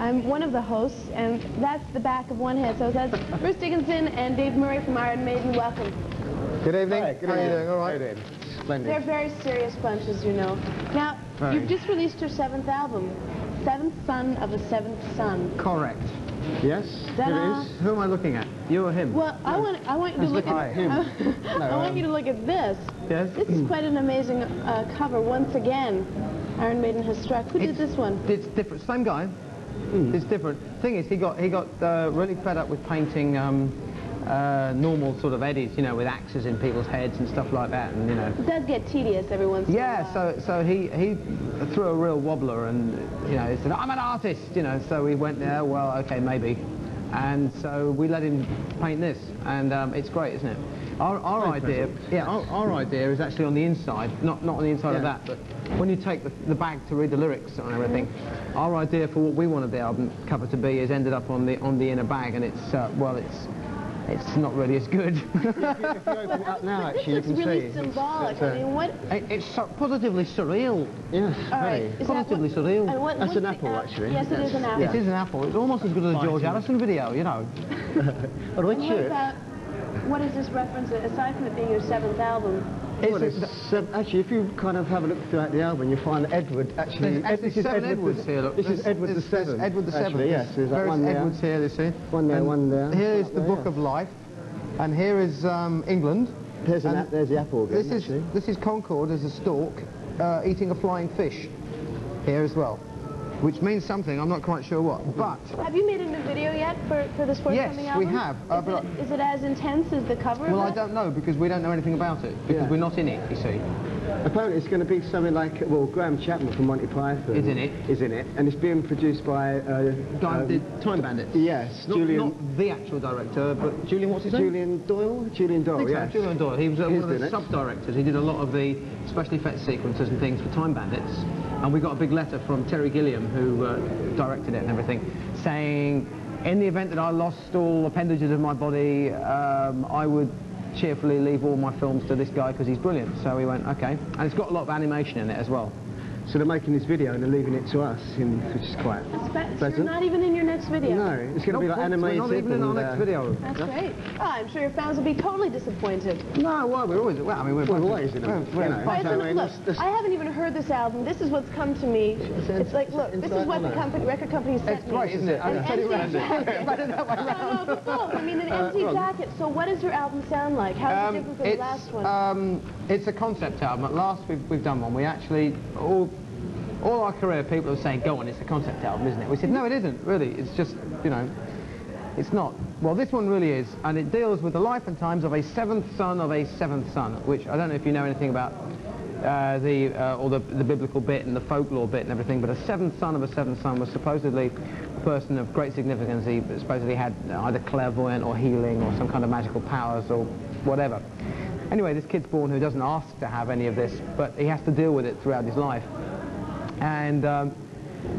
I'm one of the hosts, and that's the back of one head. So that's Bruce Dickinson and Dave Murray from Iron Maiden. Welcome. Good evening. Hi, good How are you evening. doing? All right. How you doing? Splendid. They're a very serious bunch, as you know. Now, you've just released your 7th album, Seventh Son of a Seventh Son. Correct. Yes, Ta-da. it is. Who am I looking at? You or him? Well, I want you to look at him. I want you to look at this. Yes. This is quite an amazing cover. Once again, Iron Maiden has struck. Who did this one? It's different. Same guy. It's different. Thing is, he got really fed up with painting normal sort of eddies, you know, with axes in people's heads and stuff like that, and you know. It does get tedious every once in a while. So he threw a real wobbler, and you know, he said, "I'm an artist," you know. So we went there. Well, okay, maybe. And so we let him paint this, and it's great, isn't it? Our idea, our idea is actually on the inside, not on the inside of that, but when you take the bag to read the lyrics and everything, our idea for what we wanted the album cover to be is ended up on the inner bag, and it's well, it's not really as good. If you open it up now, actually, you can It's really see. symbolic. I mean, what? It's positively surreal. Yes, All right. very. Is Positively that what, surreal. and what, That's what's an the apple, actually. Yes, it is an apple. It is an apple. It's almost as good as a George Harrison video, you know. Well, And what about, what is this reference, aside from it being your 7th album? Actually, if you kind of have a look throughout the album, you find Edward actually. There's actually 7 Edwards here. Look. This is Edward the There's Seventh. Edward the Seventh. Actually, yes, there's that one there. Edwards here, you see. One there, And one there. Here is the There, Book yeah. of Life, and here is England. There's the apple again. This is Concord as a stork eating a flying fish here as well, which means something. I'm not quite sure what, but Have you made a new video yet for this forthcoming yes, album? we have. Is it as intense as the cover? Well, of I it? don't know because we don't know anything about it because we're not in it. You see. Apparently it's going to be something like, well, Graham Chapman from Monty Python Is in it. Is in it, and it's being produced by Guy did Time Bandits. yes, Not, Julian. not the actual director, but Julian. What's his name? Julian Doyle. Julian I Doyle. think so, Yes. Julian Doyle. He was one He's of the doing it. sub-directors. He did a lot of the special effects sequences and things for Time Bandits. And we got a big letter from Terry Gilliam, who directed it and everything, saying, in the event that I lost all appendages of my body, I would cheerfully leave all my films to this guy because he's brilliant. So we went, okay. And it's got a lot of animation in it as well. So they're making this video and they're leaving it to us, which is quite You're pleasant. not even in your next video. No, it's going to be like animated. We're not even in our next video. That's great. Oh, I'm sure your fans will be totally disappointed. No, well, we're always, well, I mean, We're always in them. we're- You know. All right, so I mean, look, I haven't even heard this album. This is what's come to me. It's like, look, this is what the record company sent It's me. great, isn't it? An I'll tell you empty what, jacket. No, but both. I mean, an empty jacket. So what does your album sound like? How is it different from the last one? It's a concept album. At last we've done one. We actually, all our career people are saying, go on, it's a concept album, isn't it? We said, no, it isn't, really. It's just, you know, it's not. Well, this one really is, and it deals with the life and times of a 7th son of a 7th son, which I don't know if you know anything about the biblical bit and the folklore bit and everything, but a 7th son of a 7th son was supposedly a person of great significance. He supposedly had either clairvoyant or healing or some kind of magical powers or whatever. Anyway, this kid's born who doesn't ask to have any of this, but he has to deal with it throughout his life. And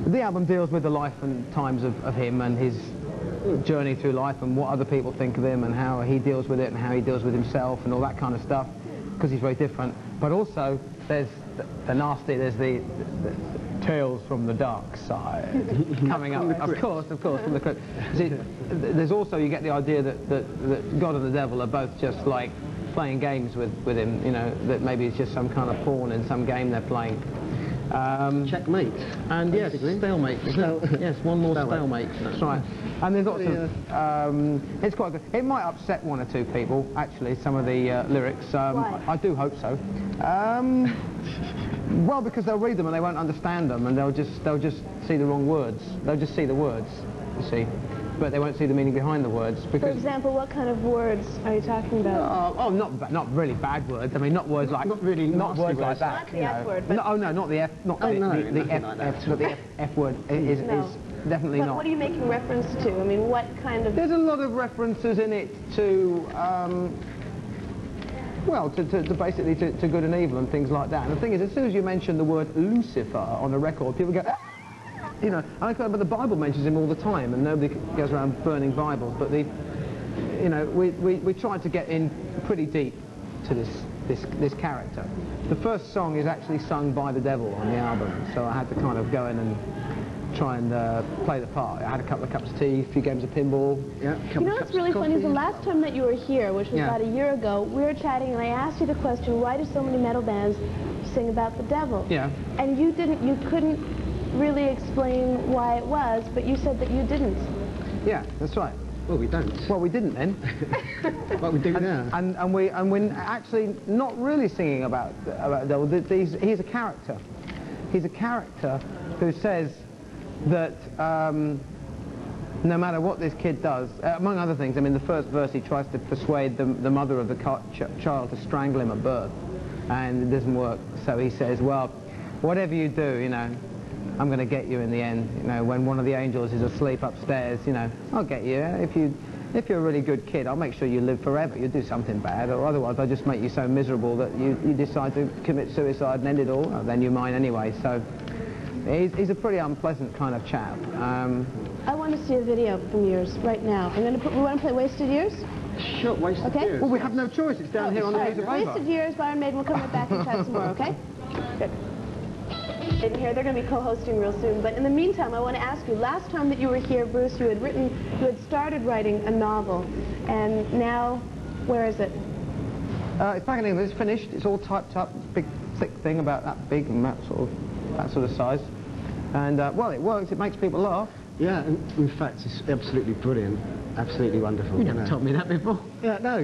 the album deals with the life and times of him and his journey through life and what other people think of him and how he deals with it and how he deals with himself and all that kind of stuff, because he's very different. But also there's the nasty, there's the tales from the dark side coming up. Of course, from the crypt. See, there's also, you get the idea that God and the devil are both just like playing games with him, you know, that maybe it's just some kind of pawn in some game they're playing. Checkmate. And yes, stalemate. Yes, one more stalemate. That's right. And there's lots of. It's quite good. It might upset one or two people, actually, some of the lyrics. Why? I do hope so. Well, because they'll read them and they won't understand them, and they'll just see the wrong words. They'll just see the words, you see, but they won't see the meaning behind the words. For Because example, what kind of words are you talking about? not really bad words. I mean, not words like Not really not words like words. that. Not the you know. F word, but- No, oh no, not the F. Not Oh, the, no, the nothing F. like that. But the F word is No. definitely But not. what are you making reference to? I mean, what kind of... There's a lot of references in it to, well, to basically to good and evil and things like that. And the thing is, as soon as you mention the word Lucifer on a record, people go, you know, but the Bible mentions him all the time, and nobody goes around burning Bibles. But you know, we tried to get in pretty deep to this character. The first song is actually sung by the devil on the album, so I had to kind of go in and try and play the part. I had a couple of cups of tea, a few games of pinball. Yeah, You know what's really funny is the last time that you were here, which was about a year ago, we were chatting and I asked you the question, why do so many metal bands sing about the devil? Yeah. And you couldn't really explain why it was, but you said that you didn't. Yeah, that's right. Well, we don't. Well, we didn't then. But we do now. And we're actually not really singing about the devil. He's a character. He's a character who says that no matter what this kid does, among other things, I mean, the first verse he tries to persuade the mother of the child to strangle him at birth, and it doesn't work. So he says, well, whatever you do, you know, I'm going to get you in the end. You know, when one of the angels is asleep upstairs, you know, I'll get you. If you're a really good kid, I'll make sure you live forever. You do something bad, or otherwise I'll just make you so miserable that you decide to commit suicide and end it all. Then you're mine anyway. So he's a pretty unpleasant kind of chap. I want to see a video from yours right now. We want to play Wasted Years? Sure, Wasted Years. Well, we have no choice. It's down here on the piece of paper. Wasted Years by Maiden. We'll come right back and chat some more, okay? Good. In here, they're going to be co-hosting real soon. But in the meantime, I want to ask you, last time that you were here, Bruce, you had started writing a novel. And now, where is it? It's back in England. It's finished. It's all typed up. Big, thick thing about that big and that sort of size. And, well, it works. It makes people laugh. Yeah, in fact, it's absolutely brilliant. Absolutely wonderful. You never told me that before. Yeah, no,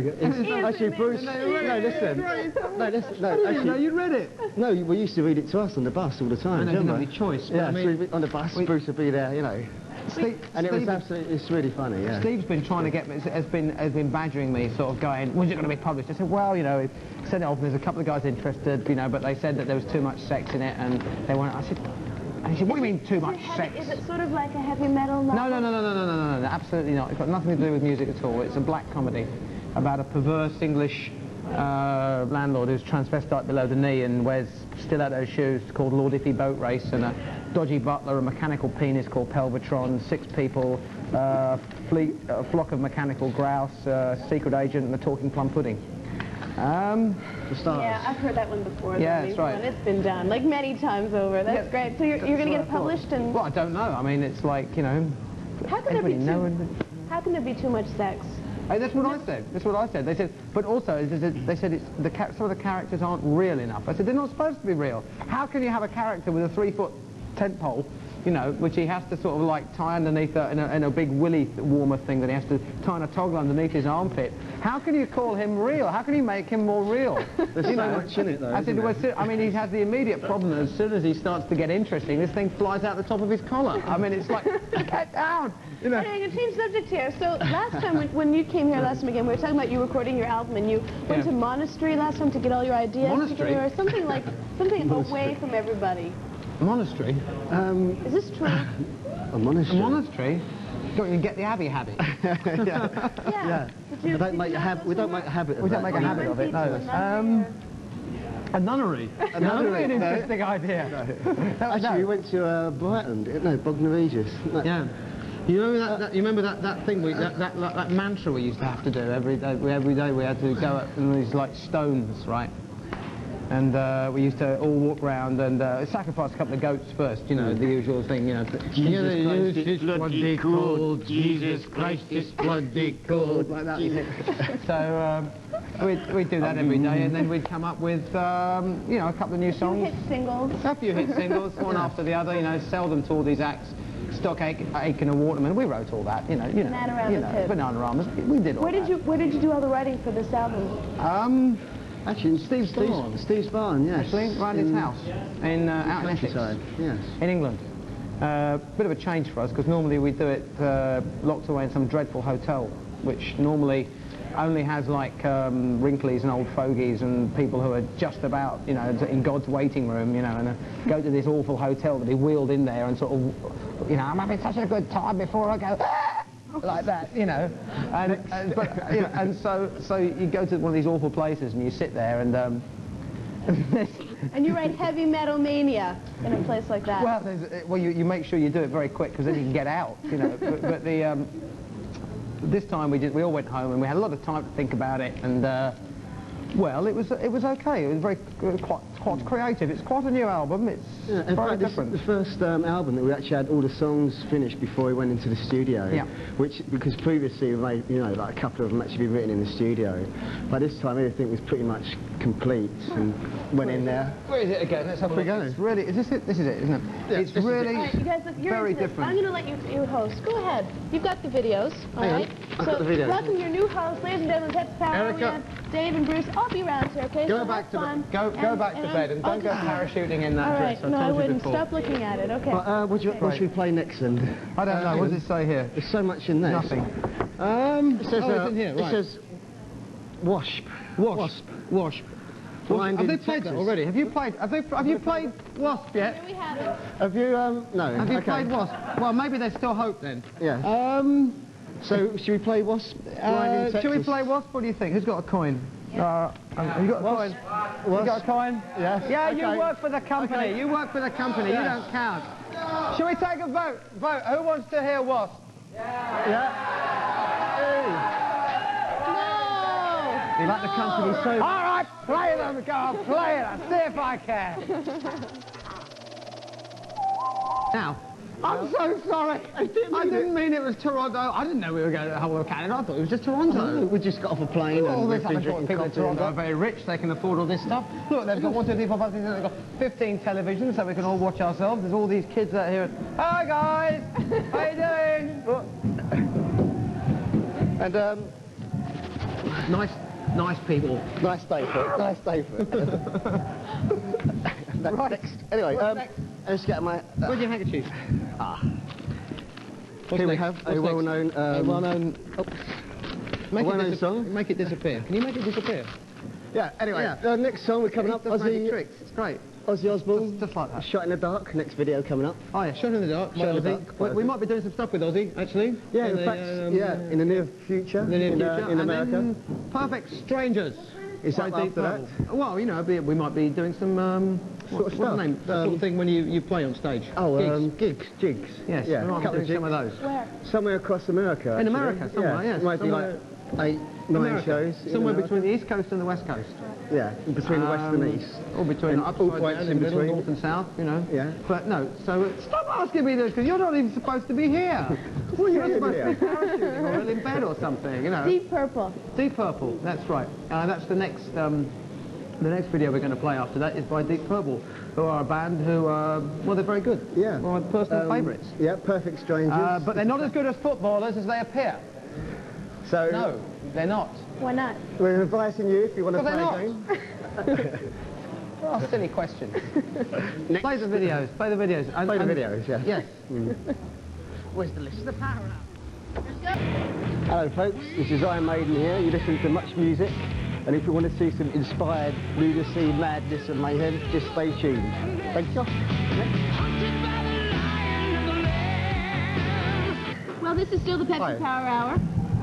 actually, Bruce, no, listen. Actually, you read it. No, we used to read it to us on the bus all the time. I didn't have any choice. Yeah, I mean, on the bus, Bruce would be there, you know. And it was absolutely, it's really funny, yeah. Steve's been trying to get me, has been badgering me, sort of going, when's it going to be published? I said, well, you know, send it off, and there's a couple of guys interested, you know, but they said that there was too much sex in it, and they weren't. I said, and he said, what do you mean too much sex? Is it sort of like a heavy metal novel? No, absolutely not. It's got nothing to do with music at all. It's a black comedy about a perverse English landlord who's transvestite below the knee and wears stiletto shoes called Lord Iffy Boat Race, and a dodgy butler, a mechanical penis called Pelvatron, 6 people, a flock of mechanical grouse, a secret agent, and a talking plum pudding. The stars. Yeah, I've heard that one before. Yeah, that's right. It's been done, like, many times over. That's great. So you're going to get it published? And Well, I don't know. I mean, it's like, you know, how can there be too much sex? Hey, that's what I said. That's what I said. They said, but also, they said some of the characters aren't real enough. I said, they're not supposed to be real. How can you have a character with a 3-foot tent pole, you know, which he has to sort of like tie underneath in a big willy warmer thing that he has to tie in a toggle underneath his armpit? How can you call him real? How can you make him more real? There's so much in it, though. I mean, he has the immediate problem that as soon as he starts to get interesting, this thing flies out the top of his collar. I mean, it's like, get down! You know. Anyway, I'm going to change subject here. So last time, when you came here last time again, we were talking about you recording your album, and you went to monastery last time to get all your ideas Monastery? together, or something away from everybody. Monastery? Is this true? A monastery. A monastery? Don't you get the abbey habit? Yeah. We don't make a habit of it. We don't make a habit of it, no. A nunnery. A nunnery, an interesting idea. Actually, we went to Brighton, Bognor Regis. Yeah. You remember that thing, that mantra we used to have to do every day? Every day we had to go up in these like stones, right? And we used to all walk round and sacrifice a couple of goats first, you know, the usual thing, you know. Jesus Christ is bloody cool. Jesus Christ is bloody cool. Like that. So we'd do that every day, and then we'd come up with, you know, a couple of new songs. Hit singles. A few hit singles, one after the other, you know, sell them to all these acts. Stock Aitken and Waterman, we wrote all that, you know. Bananaramas, we did all that. Where did you do all the writing for this album? Actually, in Steve's barn, yes. Actually, around his house, out in Essex. Yes. In England. Bit of a change for us, because normally we do it locked away in some dreadful hotel, which normally only has like wrinklies and old fogies and people who are just about, you know, in God's waiting room, you know, and go to this awful hotel that he wheeled in there and sort of, you know, I'm having such a good time before I go, like that, you know, and so you go to one of these awful places and you sit there and and you write Heavy Metal Mania in a place like that. Well, you make sure you do it very quick because then you can get out, you know. but this time we all went home and we had a lot of time to think about it, and well, it was okay. It was very quite creative. It's quite a new album. It's In very fact, this different. is the first album that we actually had all the songs finished before we went into the studio. Yeah. Which, because previously, we made, you know, like a couple of them actually been written in the studio. By this time, everything was pretty much complete and went in there. Where is it again? Let's have a look. go. It's really, is this it? This is it, isn't it? Yeah, it's this is it. really All right, you guys, look, you're very into this. different. I'm going to let you host. Go ahead. You've got the videos, all Hang on. right? I've got the videos. Welcome your new host, ladies and gentlemen. That's Power. Erica. We have Dave and Bruce. I'll be around here, okay? Go So back have to fun. go back to bed and I'll don't go just- parachuting in that All dress. right, I no, told I you wouldn't. before. Stop looking at it, okay? But, what should we play next then? I don't know. What does it say here? There's so much in there. Nothing. It says, it's in here, It right. says W.A.S.P. W.A.S.P. Blind Have they in played that Texas. already? Have you played? Have you played W.A.S.P. yet? Here we have it. Have you, no. Have you okay. played W.A.S.P.? Well, maybe there's still hope then. Yeah. So, should we play W.A.S.P. Blind in Texas? Should we play W.A.S.P.? What do you think? Who's got a coin? Have you got a coin? You got a coin? Yes. Yeah, Okay. you work for the company. Okay. You work for the company. You Yes. don't count. Shall we take a vote? Vote. Who wants to hear W.A.S.P.? Yeah. No! You like the company so... All right, play them. Go on, play it. I'll see if I can. Now, I'm so sorry. I didn't mean it was Toronto. I didn't know we were going to the whole of Canada. I thought it was just Toronto. No, we just got off a plane All and this, we've I been thought drinking people in coffee and Toronto are that. very rich. They can afford all this stuff. Look, they've got 1, 2, 3, 4, 5, 6, 7, they've got 15 televisions so we can all watch ourselves. There's all these kids out here. Hi guys, how you doing? And, Nice people. nice day for it. Nice day for it. Right. Next. Anyway, What's next? let's get my... Where's your handkerchief? Here we have a well-known... well-known. Make well-known song. Make it disappear. Can you make it disappear? Yeah, anyway, Yeah. next song we're coming up, Does magic Ozzy, tricks. It's great. Ozzy Osbourne, Just like that. Shot in the Dark, next video coming up. Oh yeah, Shot in the Dark. Shot in the Ozzy. Dark. We might be doing some stuff with Ozzy, actually. Yeah, In in the, fact, in the near future, in the near future. in And America. then Perfect Strangers. Is that by after Deep that? Purple. Well, you know, we might be doing some Sort of what's the stuff. name? That sort of thing when you play on stage. Oh, Gigs. jigs. Yes, Yeah, we might be couple doing of some of those. Where? Somewhere across America. In actually. America, somewhere, yes. Might be like 8, 9 America. shows. in Somewhere America. between the East Coast and the West Coast. Yeah, between the West and East. Or between And up all side points down, in the middle, between. north and south, you know. Yeah. But no, so stop asking me this, because you're not even supposed to be here. Well, You're yeah, supposed yeah. to be parachuting or in bed or something, you know. Deep Purple. Deep Purple, that's right. That's the next video we're going to play after that is by Deep Purple, who are a band who, well, they're very good. Yeah. One of my personal favourites. Yeah, Perfect Strangers. But they're not as good as footballers as they appear. so No, they're not. Why not? we're inviting you if you want to Well, play they're a game. Oh, silly question. Next. Play the videos. Play the videos. And, Play the videos, yeah. Yes. Where's the list? The power up. Hello folks, this is Maiden here. You listen to MuchMusic, and if you want to see some inspired lunacy, madness and mayhem, just stay tuned. Thank you. Well, this is still the Pepsi Hi. Power Hour.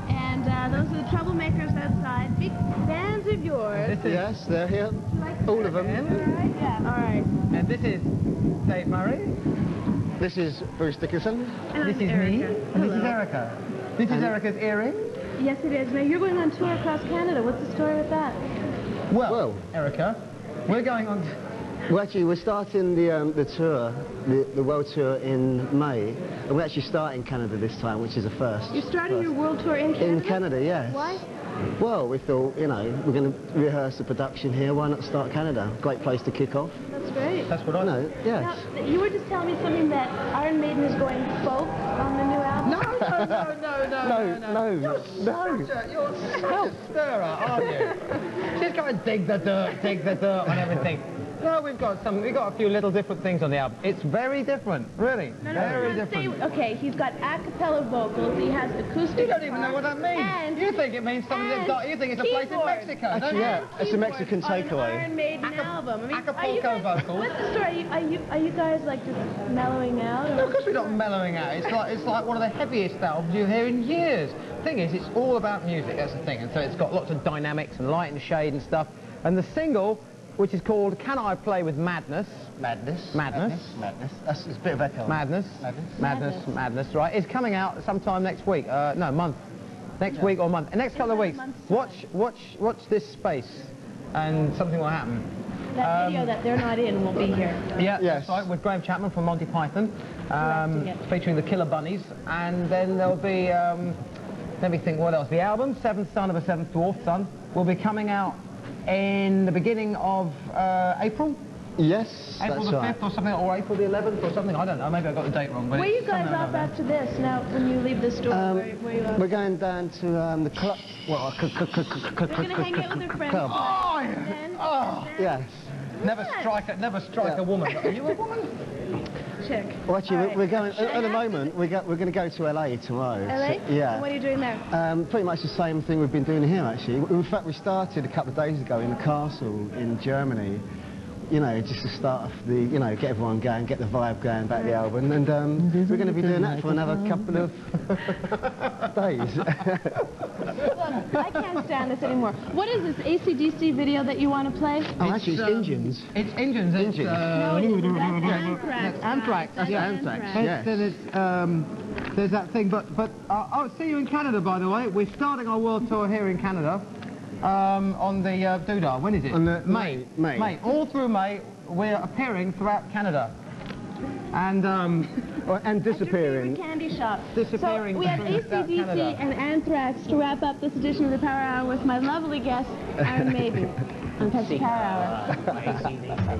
And those are the troublemakers outside. Big fans of yours. Yes, they're here. All of them. All right, yeah. All right. And this is Dave Murray. This is Bruce Dickinson. And This I'm is Erica. me. And this is Erica. This is Erica's earring. Yes, it is. Now, you're going on tour across Canada. What's the story with that? Well, Erica, we're going on... Well, actually, we're starting the tour, the world tour in May, and we're actually starting Canada this time, which is a first. You're starting your world tour in Canada? In Canada, yes. Why? Well, we thought, you know, we're going to rehearse the production here. Why not start Canada? Great place to kick off. That's great. That's what I know. No, yes. Now, you were just telling me something that Iron Maiden is going folk on the new album? No. You're such a stirrer, aren't you? She's going to dig the dirt on everything. No, we've got a few little different things on the album. It's very different, really. Very different. Okay, he's got a cappella vocals, he has acoustic You don't even know what that means. And You think it means something that's not, you think it's a place in keyboard. Mexico, don't Actually, you? yeah, it's a Mexican on an takeaway. Iron Maiden album. I mean, Acapulco vocals. What's the story? Are you guys like just mellowing out? No, of course we're not mellowing out. It's like one of the heaviest albums you hear in years. The thing is, it's all about music, that's the thing. And so it's got lots of dynamics and light and shade and stuff. And the single, which is called Can I Play With Madness? Madness. That's it's a bit of echo. Madness, right, is coming out sometime next week. Month. Next week or month. Next couple of weeks. Watch this space and something will happen. That video that they're not in will be here. Yeah, Yes. that's right, with Graham Chapman from Monty Python, Directing it. featuring the Killer Bunnies, and then there'll be, let me think, what else? The album, Seventh Son of a Seventh Dwarf Son, will be coming out in the beginning of April. Yes, April that's the right. 5th or something, or April the 11th or something, I don't know, maybe I got the date wrong. But Where are you it's guys somewhere off around after this? Now, when you leave the store, where you We're going down to the club. Well, They're going to hang out with their friends. club. Oh, And then, oh. Yes. Never strike a woman. Are you a woman? chick. Well, actually, All right. we're going. Should I At the ask moment, we're going to go to LA tomorrow. LA? So, yeah. And what are you doing there? Pretty much the same thing we've been doing here, actually. In fact, we started a couple of days ago in the castle in Germany. You know, just to start off the, you know, get everyone going, get the vibe going about the album, and we're going to be doing that for another couple of days. Look, I can't stand this anymore. What is this AC/DC video that you want to play? Oh, actually, it's Engines. It's Engines. It's, No, it isn't. That's Anthrax. Anthrax. That's Yeah, Anthrax. Anthrax. Yes. There's that thing, but I'll see you in Canada, by the way. We're starting our world tour here in Canada on the Doodah. When is it? On the May. May. All through May, we're appearing throughout Canada. And And disappearing. At your favorite candy shop. Disappearing So we have throughout AC/DC Canada. and Anthrax to wrap up this edition of the Power Hour with my lovely guest, Iron Maiden, on Pepsi Power Hour.